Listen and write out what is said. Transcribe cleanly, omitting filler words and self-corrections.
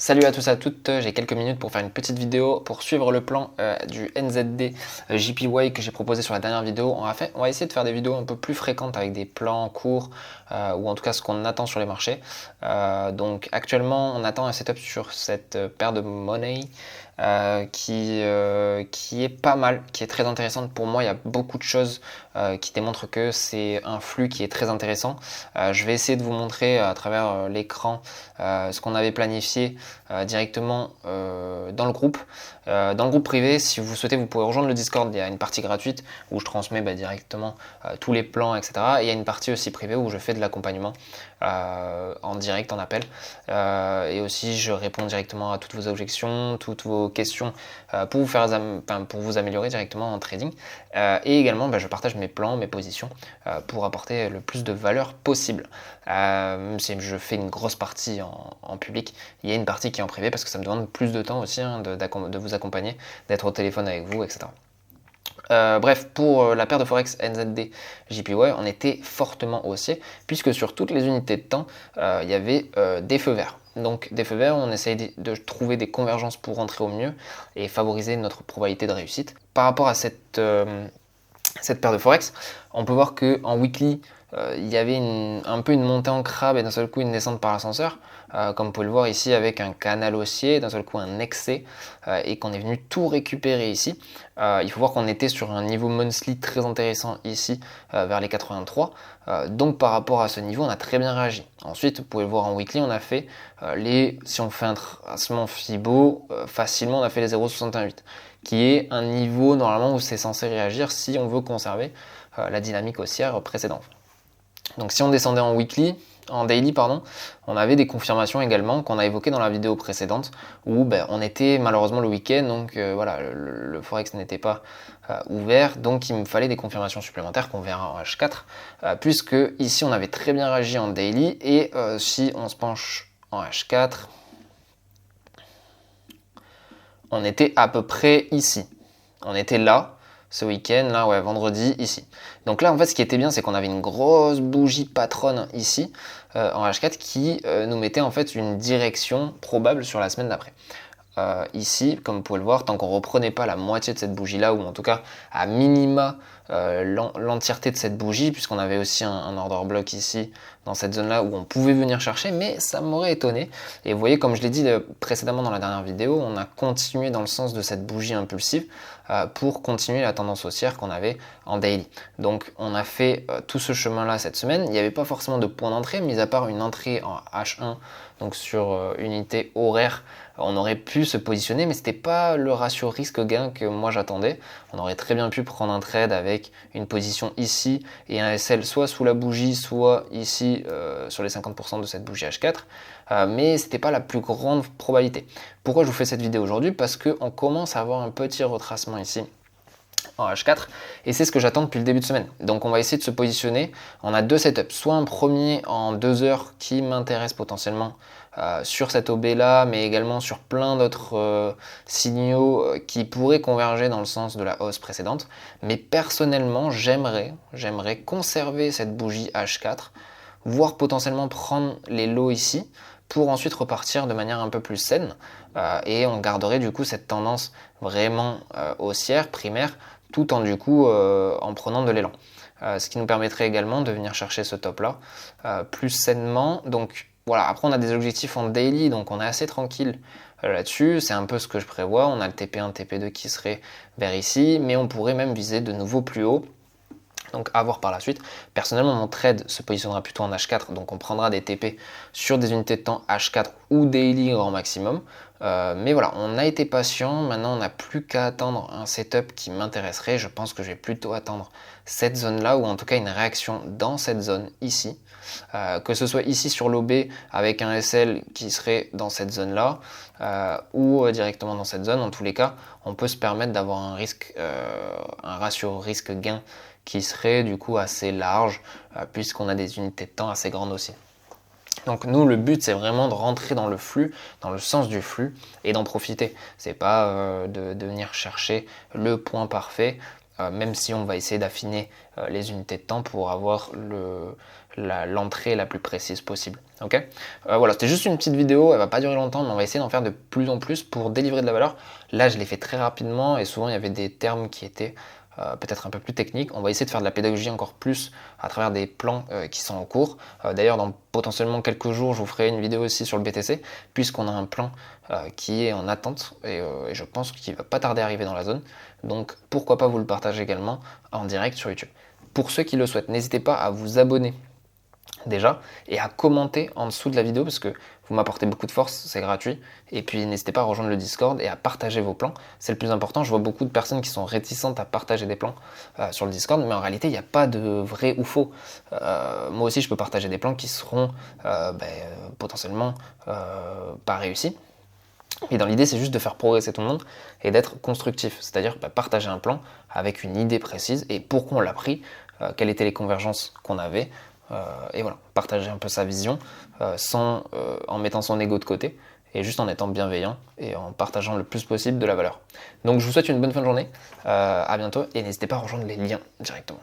Salut à tous et à toutes, j'ai quelques minutes pour faire une petite vidéo pour suivre le plan du NZD JPY que j'ai proposé sur la dernière vidéo. On va essayer de faire des vidéos un peu plus fréquentes avec des plans courts ou en tout cas ce qu'on attend sur les marchés. Donc actuellement on attend un setup sur cette paire de monnaie qui est pas mal, qui est très intéressante pour moi. Il y a beaucoup de choses qui démontrent que c'est un flux qui est très intéressant. Je vais essayer de vous montrer à travers l'écran ce qu'on avait planifié directement dans le groupe. Dans le groupe privé, si vous souhaitez, vous pouvez rejoindre le Discord. Il y a une partie gratuite où je transmets directement tous les plans, etc. Et il y a une partie aussi privée où je fais de l'accompagnement en direct, en appel. Et aussi, je réponds directement à toutes vos objections, toutes vos questions pour vous améliorer directement en trading. Et également, je partage mes plans, mes positions pour apporter le plus de valeur possible. Même si je fais une grosse partie en public, il y a une partie qui est en privé parce que ça me demande plus de temps aussi de vous accompagner, d'être au téléphone avec vous, etc. Bref, pour la paire de Forex NZD JPY, on était fortement haussier puisque sur toutes les unités de temps, il y avait des feux verts. Donc des feux verts, on essaye de trouver des convergences pour rentrer au mieux et favoriser notre probabilité de réussite. Par rapport à cette paire de Forex, on peut voir qu'en weekly, il y avait un peu une montée en crabe et d'un seul coup une descente par l'ascenseur, comme vous pouvez le voir ici avec un canal haussier, d'un seul coup un excès, et qu'on est venu tout récupérer ici. Il faut voir qu'on était sur un niveau monthly très intéressant ici, vers les 83, donc par rapport à ce niveau on a très bien réagi. Ensuite vous pouvez le voir en weekly, on a fait si on fait un tracement Fibo, facilement on a fait les 0,68, qui est un niveau normalement où c'est censé réagir si on veut conserver la dynamique haussière précédente. Donc si on descendait en daily, on avait des confirmations également qu'on a évoquées dans la vidéo précédente où on était malheureusement le week-end, donc voilà, le Forex n'était pas ouvert, donc il me fallait des confirmations supplémentaires qu'on verra en H4, puisque ici on avait très bien réagi en daily, et si on se penche en H4, on était à peu près ici. On était là, ce week-end, là, ouais, vendredi, ici. Donc là, en fait, ce qui était bien, c'est qu'on avait une grosse bougie patronne ici, en H4, qui nous mettait en fait une direction probable sur la semaine d'après. Ici, comme vous pouvez le voir, tant qu'on ne reprenait pas la moitié de cette bougie-là, ou en tout cas à minima l'entièreté de cette bougie, puisqu'on avait aussi un order block ici, dans cette zone-là, où on pouvait venir chercher, mais ça m'aurait étonné. Et vous voyez, comme je l'ai dit précédemment dans la dernière vidéo, on a continué dans le sens de cette bougie impulsive pour continuer la tendance haussière qu'on avait en daily. Donc on a fait tout ce chemin-là cette semaine. Il n'y avait pas forcément de point d'entrée, mis à part une entrée en H1, donc sur unité horaire, on aurait pu se positionner, mais c'était pas le ratio risque-gain que moi j'attendais. On aurait très bien pu prendre un trade avec une position ici et un SL soit sous la bougie, soit ici sur les 50% de cette bougie H4, mais c'était pas la plus grande probabilité. Pourquoi je vous fais cette vidéo aujourd'hui? Parce qu'on commence à avoir un petit retracement ici en H4, et c'est ce que j'attends depuis le début de semaine. Donc on va essayer de se positionner. On a deux setups, soit un premier en 2 heures qui m'intéresse potentiellement sur cette OB là, mais également sur plein d'autres signaux qui pourraient converger dans le sens de la hausse précédente. Mais personnellement, j'aimerais conserver cette bougie H4, voire potentiellement prendre les lows ici, pour ensuite repartir de manière un peu plus saine, et on garderait du coup cette tendance vraiment haussière, primaire, tout en en prenant de l'élan. Ce qui nous permettrait également de venir chercher ce top là plus sainement. Donc voilà, après on a des objectifs en daily, donc on est assez tranquille là-dessus, c'est un peu ce que je prévois. On a le TP1, TP2 qui serait vers ici, mais on pourrait même viser de nouveau plus haut. Donc à voir par la suite. Personnellement, mon trade se positionnera plutôt en H4, donc on prendra des TP sur des unités de temps H4 ou daily grand maximum. Mais voilà, on a été patient, maintenant on n'a plus qu'à attendre un setup qui m'intéresserait. Je pense que je vais plutôt attendre cette zone-là, ou en tout cas une réaction dans cette zone ici. Que ce soit ici sur l'OB avec un SL qui serait dans cette zone-là, ou directement dans cette zone. En tous les cas, on peut se permettre d'avoir un ratio risque-gain qui serait du coup assez large, puisqu'on a des unités de temps assez grandes aussi. Donc nous, le but, c'est vraiment de rentrer dans le flux, dans le sens du flux, et d'en profiter. C'est pas de venir chercher le point parfait, même si on va essayer d'affiner les unités de temps pour avoir l'entrée la plus précise possible. Ok. Voilà, c'était juste une petite vidéo, elle va pas durer longtemps, mais on va essayer d'en faire de plus en plus pour délivrer de la valeur. Là, je l'ai fait très rapidement et souvent il y avait des termes qui étaient peut-être un peu plus techniques. On va essayer de faire de la pédagogie encore plus à travers des plans qui sont en cours. D'ailleurs, dans potentiellement quelques jours, je vous ferai une vidéo aussi sur le BTC, puisqu'on a un plan qui est en attente et je pense qu'il va pas tarder à arriver dans la zone. Donc pourquoi pas vous le partager également en direct sur YouTube. Pour ceux qui le souhaitent, n'hésitez pas à vous abonner déjà et à commenter en dessous de la vidéo parce que vous m'apportez beaucoup de force, c'est gratuit. Et puis n'hésitez pas à rejoindre le Discord et à partager vos plans, c'est le plus important. Je vois beaucoup de personnes qui sont réticentes à partager des plans sur le Discord, mais en réalité il n'y a pas de vrai ou faux. Moi aussi je peux partager des plans qui seront potentiellement pas réussis. Et dans l'idée, c'est juste de faire progresser tout le monde et d'être constructif, c'est-à-dire partager un plan avec une idée précise et pourquoi on l'a pris, quelles étaient les convergences qu'on avait, et voilà, partager un peu sa vision en mettant son ego de côté et juste en étant bienveillant et en partageant le plus possible de la valeur. Donc je vous souhaite une bonne fin de journée, à bientôt et n'hésitez pas à rejoindre les liens directement.